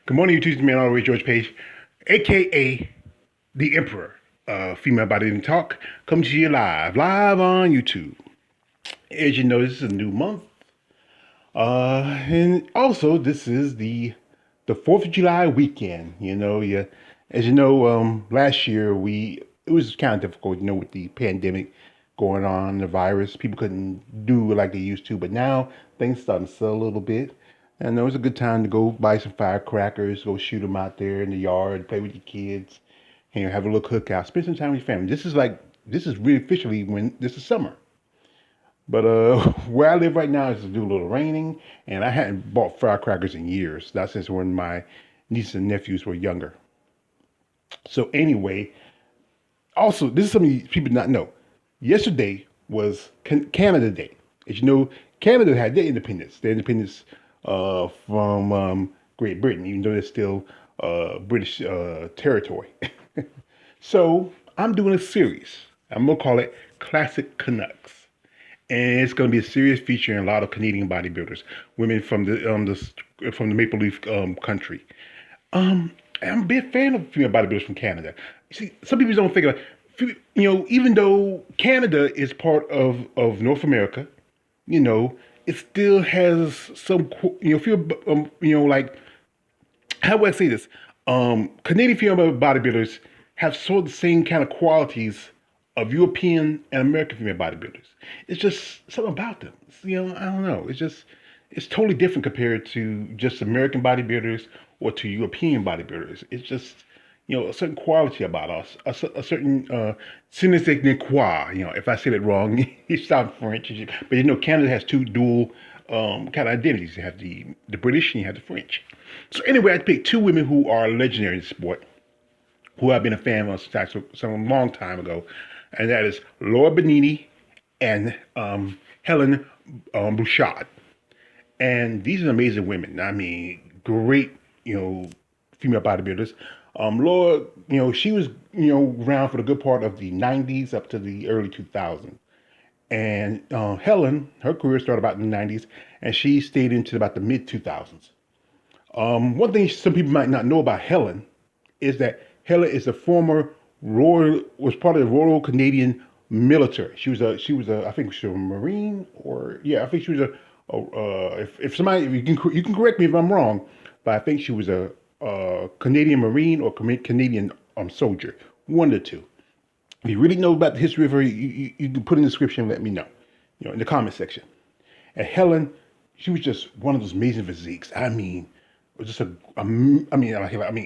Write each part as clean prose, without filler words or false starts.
Good morning, YouTube. Man, all the way George Page, aka the Emperor, Female Body and Talk, comes to you live on YouTube. As you know, this is a new month, and also this is the Fourth of July weekend. Yeah, as you know, last year it was kind of difficult, with the pandemic going on, the virus. People couldn't do it like they used to, but now things starting to sell a little bit. And it was a good time to go buy some firecrackers, go shoot them out there in the yard, play with your kids, have a little cookout, spend some time with your family. This is really officially when this is summer. But where I live right now is a little raining, and I hadn't bought firecrackers in years. Not since when my nieces and nephews were younger. So anyway, also this is something people not know. Yesterday was Canada Day. As you know, Canada had their independence from Great Britain, even though they're still British territory. So I'm doing a series. I'm gonna call it Classic Canucks, and it's going to be a serious feature in a lot of Canadian bodybuilders, women from the Maple Leaf country. I'm a big fan of female bodybuilders from Canada. See, some people don't think about, even though Canada is part of North America, it still has some, like, how would I say this? Canadian female bodybuilders have sort of the same kind of qualities of European and American female bodybuilders. It's just something about them. I don't know. It's totally different compared to just American bodybuilders or to European bodybuilders. It's just, a certain quality about us, a certain ce ne sais quoi. If I said it wrong, it sounds French. But Canada has two dual kind of identities. You have the British and you have the French. So anyway, I picked two women who are legendary in the sport, who I've been a fan of since some long time ago, and that is Laura Binetti and Helen Bouchard. And these are amazing women. I mean, great, female bodybuilders. Laura, she was, around for the good part of the 90s up to the early 2000s. And Helen, her career started about in the 90s, and she stayed into about the mid 2000s. One thing some people might not know about Helen is that Helen is a former was part of the Royal Canadian military. I think she was a Marine, or yeah, I think she was if somebody, if you can correct me if I'm wrong, but I think she was a Canadian Marine or Canadian soldier, one of the two. If you really know about the history of her, you can put in the description and let me know, in the comment section. And Helen, she was just one of those amazing physiques. I mean, it was just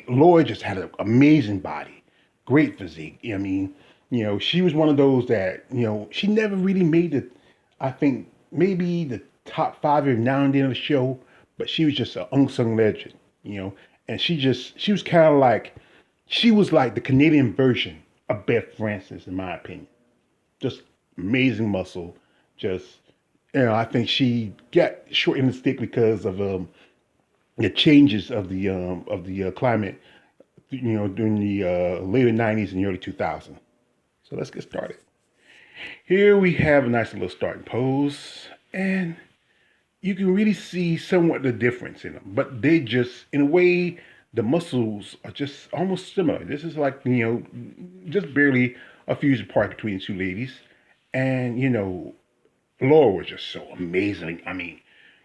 Laura just had an amazing body, great physique. She was one of those that, she never really made it. I think maybe the top five every now and then of the show, but she was just an unsung legend, and she was kind of like, she was like the Canadian version of Beth Francis, in my opinion. Just amazing muscle. Just, I think she got short in the stick because of the changes of the climate, during the later 90s and early 2000s. So let's get started. Here we have a nice little starting pose, and you can really see somewhat the difference in them, but they just, in a way, the muscles are just almost similar. This is like, just barely a fusion part between the two ladies. And, Laura was just so amazing. I mean,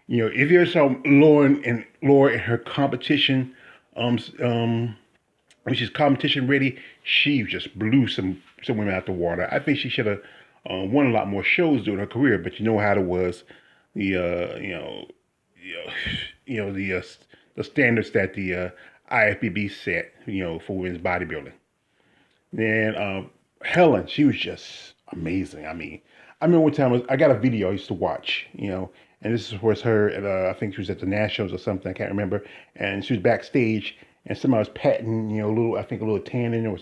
if you ever saw Laura in her competition, when she's competition ready, she just blew some women out the water. I think she should have won a lot more shows during her career, but you know how it was, the the standards that the IFBB set, for women's bodybuilding. Then Helen, she was just amazing. I mean, I remember one time I got a video I used to watch, and this was her at I think she was at the Nationals or something, I can't remember, and she was backstage, and somebody was patting, a little tanning or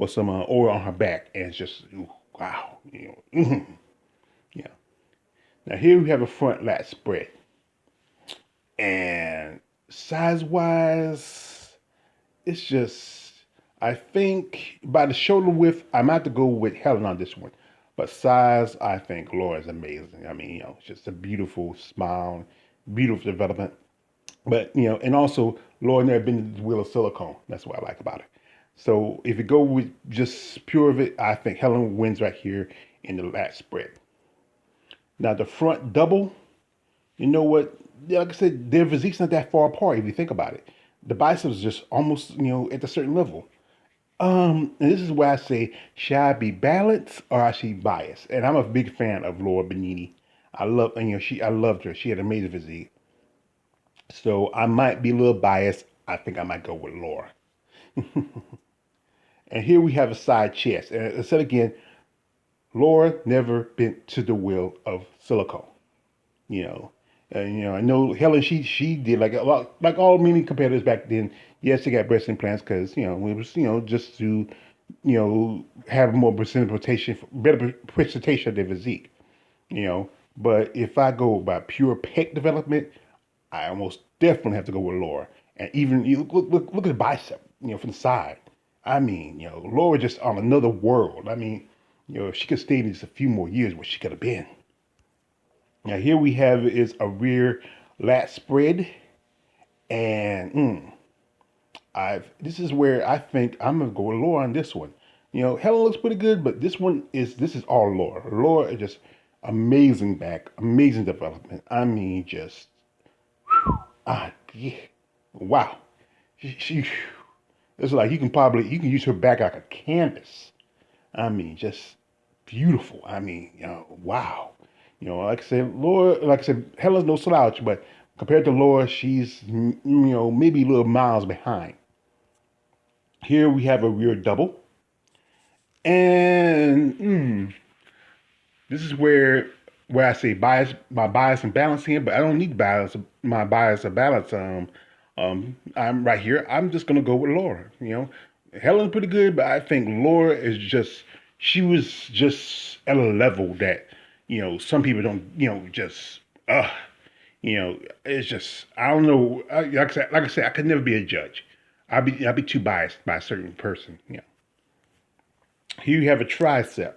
some oil on her back, and it's just, ooh, wow, yeah. Now here we have a front lat spread, and size wise, it's just, I think by the shoulder width, I might have to go with Helen on this one. But size, I think Laura is amazing. I mean, it's just a beautiful smile, beautiful development. But, and also Laura never been to the wheel of silicone. That's what I like about it. So if you go with just pure of it, I think Helen wins right here in the lat spread. Now the front double, you know what? Like I said, their physique's not that far apart if you think about it. The biceps just almost, at a certain level. And this is where I say, should I be balanced or I should be biased? And I'm a big fan of Laura Binetti. I loved her. She had an amazing physique. So I might be a little biased. I think I might go with Laura. And here we have a side chest. And I said again, Laura never been to the wheel of silicone. You know, and I know Helen. She did like a lot, like all many competitors back then. Yes, they got breast implants because it was just to have more presentation, better presentation of their physique. But if I go by pure pec development, I almost definitely have to go with Laura. And even you look at the bicep, from the side. I mean, Laura just on another world. I mean, if she could stay in just a few more years, what she could have been. Now here we have is a rear lat spread, and this is where I think I'm gonna go with Laura on this one. Helen looks pretty good, but this is all Laura. Laura is just amazing back, amazing development. I mean, just yeah, wow. She it's like you can use her back like a canvas. I mean, just beautiful. I mean, wow. Like I said, Laura, like I said, Helen's no slouch, but compared to Laura, she's, maybe a little miles behind. Here we have a rear double. And this is where I say my bias and balance here, but I don't need my bias or balance. I'm right here. I'm just gonna go with Laura. Helen's pretty good, but I think Laura is she was just at a level that some people don't just it's just I don't know. Like I said, I could never be a judge. I'd be too biased by a certain person. Here you have a tricep.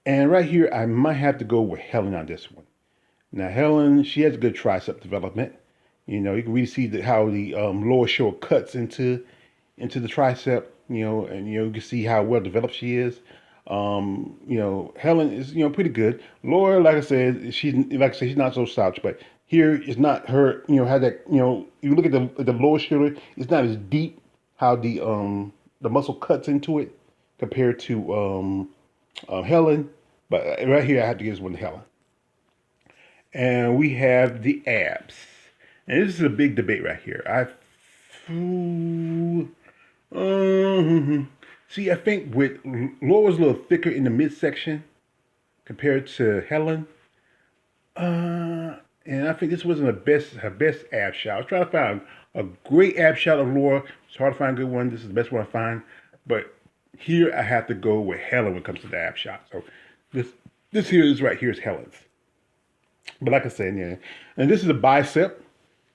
And right here, I might have to go with Helen on this one. Now, Helen, she has a good tricep development. You can really see how the lower shoulder cuts into the tricep. And you can see how well developed she is. Helen is pretty good. Laura, like I said, she's not so slouch, but here is not her. Had that. You look at the lower shoulder, it's not as deep how the muscle cuts into it compared to Helen. But right here, I have to give this one to Helen. And we have the abs. And this is a big debate right here. See, I think with Laura's a little thicker in the midsection compared to Helen. And I think this wasn't her best ab shot. I was trying to find a great ab shot of Laura. It's hard to find a good one. This is the best one I find. But here I have to go with Helen when it comes to the ab shot. So this here is right here is Helen's. But like I said, yeah. And this is a bicep.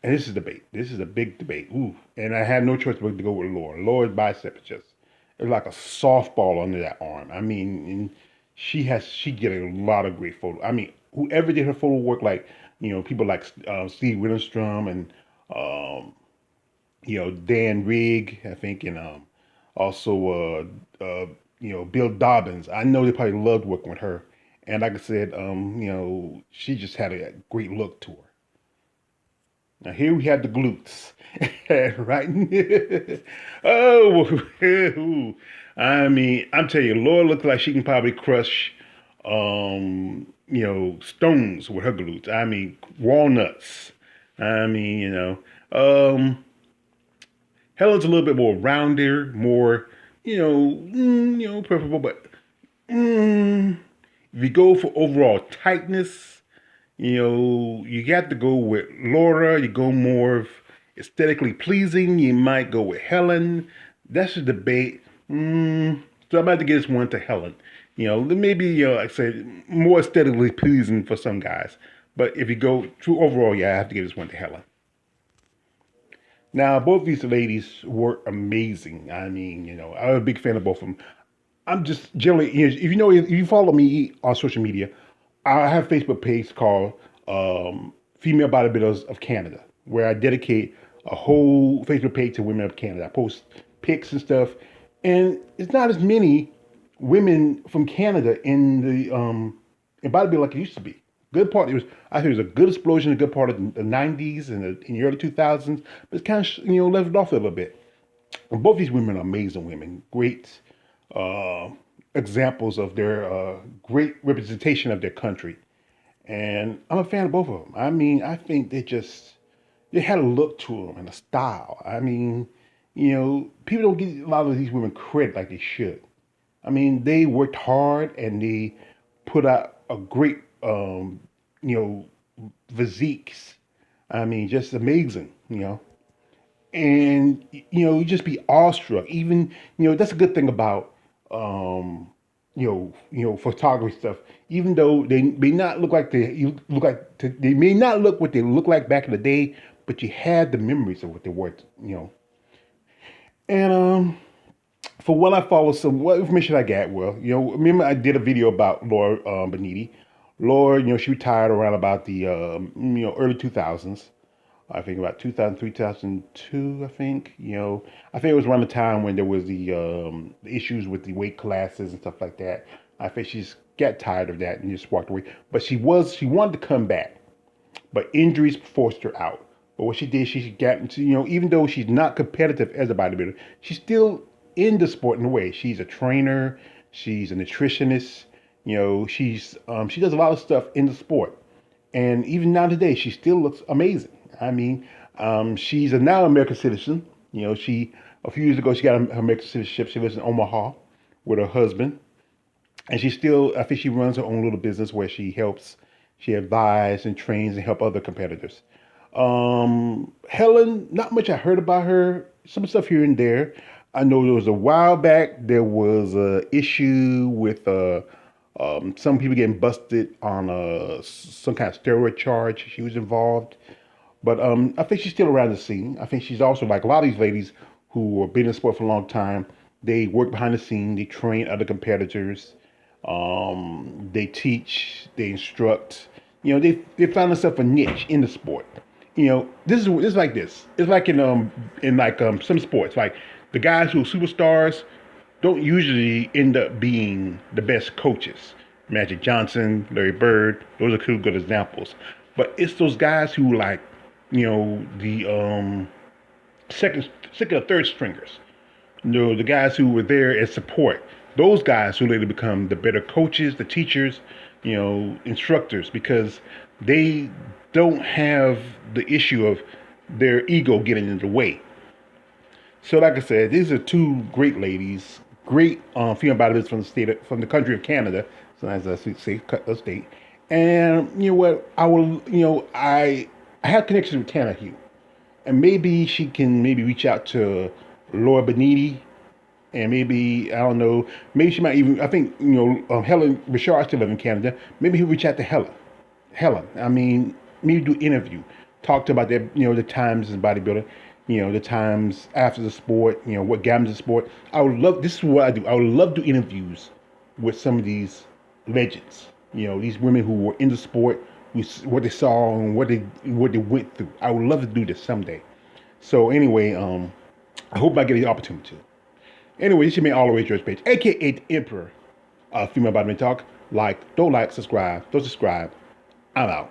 And this is debate. This is a big debate. Ooh. And I had no choice but to go with Laura. Laura's bicep is it's like a softball under that arm. I mean, and she get a lot of great photos. I mean, whoever did her photo work, like, people like Steve Winterstrom and Dan Rigg, I think, and also Bill Dobbins. I know they probably loved working with her. And like I said, she just had a great look to her. Now here we have the glutes, right? Oh, I mean, I'm telling you, Laura looks like she can probably crush, stones with her glutes. I mean, walnuts. I mean, Helen's a little bit more rounded, more, preferable. But if you go for overall tightness, you got to go with Laura. You go more of aesthetically pleasing. You might go with Helen. That's a debate. So I'm about to give this one to Helen. Maybe, like I said, more aesthetically pleasing for some guys. But if you go true overall, yeah, I have to give this one to Helen. Now, both these ladies were amazing. I mean, I'm a big fan of both of them. I'm just generally, if you follow me on social media, I have a Facebook page called Female Bodybuilders of Canada, where I dedicate a whole Facebook page to women of Canada. I post pics and stuff, and it's not as many women from Canada in bodybuilding like it used to be. Good part it was I think it was a good explosion, a good part of the '90s and in the early 2000s, but it's kind of leveled off a little bit. And both these women are amazing women, great uh, examples of their great representation of their country, and I'm a fan of both of them. I mean, I think they had a look to them and a style. I mean, people don't give a lot of these women credit like they should. I mean, they worked hard and they put out a great, you know, physiques. I mean, just amazing. And you just be awestruck. Even that's a good thing about photography stuff. Even though they may not look like they may not look what they look like back in the day, but you had the memories of what they were. And for what I follow, some what information I got. Well, remember I did a video about Laura Binetti. Laura, she retired around about the early 2000s. I think about 2003, 2002. I think I think it was around the time when there was the issues with the weight classes and stuff like that. I think she's got tired of that and just walked away. But she wanted to come back, but injuries forced her out. But what she did, she got into, even though she's not competitive as a bodybuilder, she's still in the sport in a way. She's a trainer, she's a nutritionist, she does a lot of stuff in the sport. And even now today, she still looks amazing. I mean, she's a now American citizen. A few years ago she got her American citizenship. She lives in Omaha with her husband, and I think she runs her own little business where she advises and trains and help other competitors. Helen, not much I heard about her. Some stuff here and there. I know there was a while back there was a issue with some people getting busted on some kind of steroid charge. She was involved, but I think she's still around the scene. I think she's also like a lot of these ladies who have been in sport for a long time. They work behind the scene. They train other competitors. They teach. They instruct. They find themselves a niche in the sport. This is like this. It's like in like some sports, like the guys who are superstars don't usually end up being the best coaches. Magic Johnson, Larry Bird, those are two good examples. But it's those guys who like, the second or third stringers. The guys who were there as support. Those guys who later become the better coaches, the teachers, instructors, because they don't have the issue of their ego getting in the way. So, like I said, these are two great ladies, great female bodybuilders from the country of Canada. So, as I say, the state. And you know what? I have connections with Tana Hugh, and maybe she can reach out to Laura Beniti, and maybe I don't know. Maybe she might even. I think Helen Bouchard still lives in Canada. Maybe he'll reach out to Helen. I mean, maybe do interview, talk to about their, the times in bodybuilding, the times after the sport, what got into the sport. This is what I do. I would love to do interviews with some of these legends, these women who were in the sport, what they saw and what they went through. I would love to do this someday. So anyway, I hope I get the opportunity to. Anyway, this is me all the way George Page, aka the Emperor of Female Bodybuilding Talk. Don't like, subscribe. Don't subscribe. I'm out.